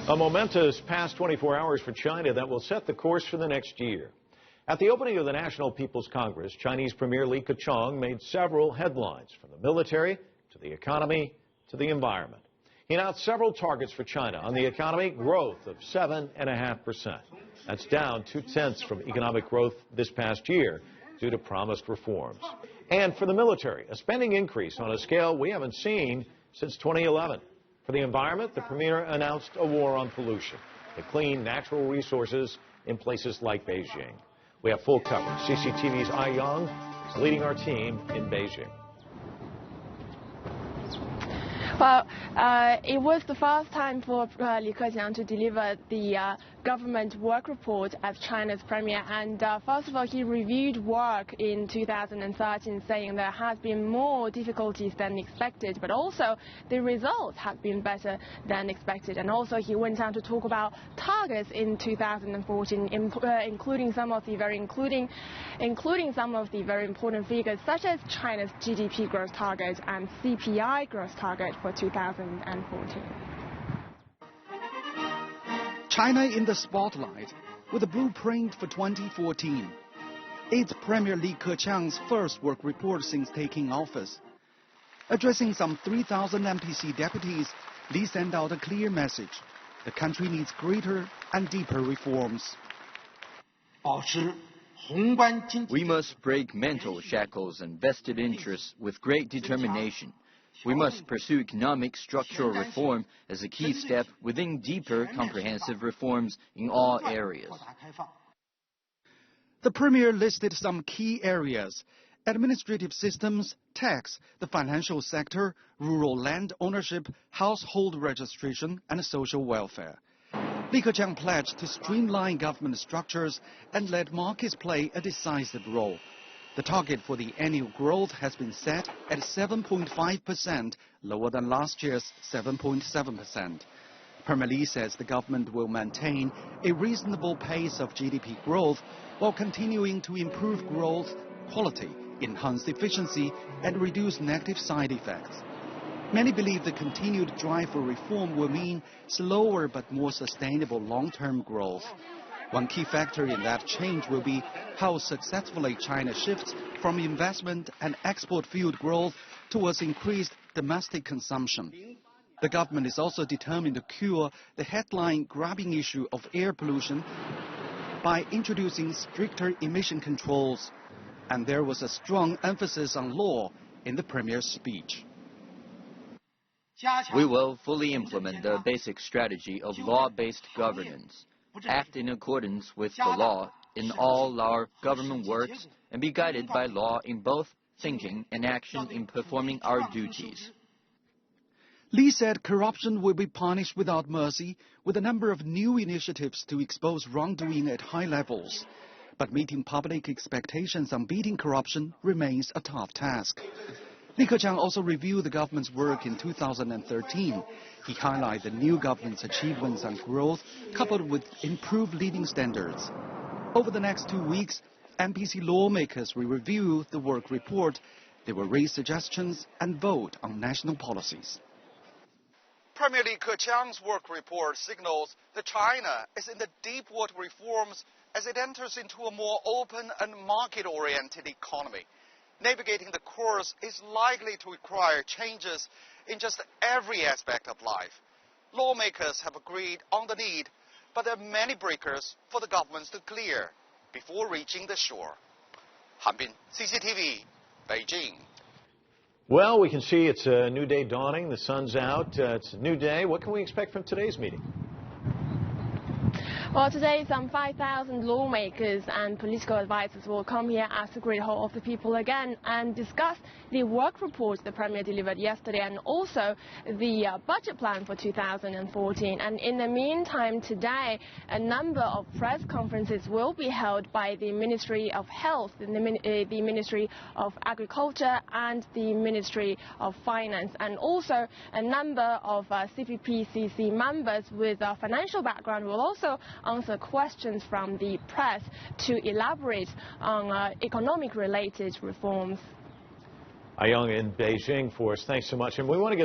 A momentous past 24 hours for China that will set the course for the next year. At the opening of the National People's Congress, Chinese Premier Li Keqiang made several headlines, from the military to the economy to the environment. He announced several targets for China. On the economy, growth of 7.5%. That's down 0.2 from economic growth this past year due to promised reforms. And for the military, a spending increase on a scale we haven't seen since 2011. For the environment, the Premier announced a war on pollution to clean natural resources in places like Beijing. We have full coverage. CCTV's Ai Yang is leading our team in Beijing. Well, it was the first time for Li Keqiang to deliver the government work report as China's premier. And first of all, he reviewed work in 2013, saying there has been more difficulties than expected, but also the results have been better than expected. And also, he went on to talk about targets in 2014, including some of the very important figures, such as China's GDP growth target and CPI growth target for 2014. China in the spotlight with a blueprint for 2014. It's Premier Li Keqiang's first work report since taking office. Addressing some 3,000 NPC deputies, Li sent out a clear message. The country needs greater and deeper reforms. We must break mental shackles and vested interests with great determination. We must pursue economic structural reform as a key step within deeper comprehensive reforms in all areas. The Premier listed some key areas: administrative systems, tax, the financial sector, rural land ownership, household registration, and social welfare. Li Keqiang pledged to streamline government structures and let markets play a decisive role. The target for the annual growth has been set at 7.5%, lower than last year's 7.7%. Premier Li says the government will maintain a reasonable pace of GDP growth while continuing to improve growth quality, enhance efficiency, and reduce negative side effects. Many believe the continued drive for reform will mean slower but more sustainable long-term growth. One key factor in that change will be how successfully China shifts from investment and export-fueled growth towards increased domestic consumption. The government is also determined to cure the headline-grabbing issue of air pollution by introducing stricter emission controls. And there was a strong emphasis on law in the Premier's speech. We will fully implement the basic strategy of law-based governance, act in accordance with the law in all our government works, and be guided by law in both thinking and action in performing our duties. Li said corruption will be punished without mercy, with a number of new initiatives to expose wrongdoing at high levels. But meeting public expectations on beating corruption remains a tough task. Li Keqiang also reviewed the government's work in 2013. He highlighted the new government's achievements on growth, coupled with improved living standards. Over the next 2 weeks, NPC lawmakers will review the work report. They will raise suggestions and vote on national policies. Premier Li Keqiang's work report signals that China is in the deep water reforms as it enters into a more open and market-oriented economy. Navigating the course is likely to require changes in just every aspect of life. Lawmakers have agreed on the need, but there are many breakers for the governments to clear before reaching the shore. Han Bin, CCTV, Beijing. Well, we can see it's a new day dawning. The sun's out. It's a new day. What can we expect from today's meeting? Well, today some 5,000 lawmakers and political advisors will come here at the Great Hall of the People again and discuss the work report the Premier delivered yesterday and also the budget plan for 2014. And in the meantime, today, a number of press conferences will be held by the Ministry of Health, the Ministry of Agriculture and the Ministry of Finance, and also a number of CPPCC members with a financial background will also answer questions from the press to elaborate on economic-related reforms. Ai Yang in Beijing for us. Thanks so much. And we want to get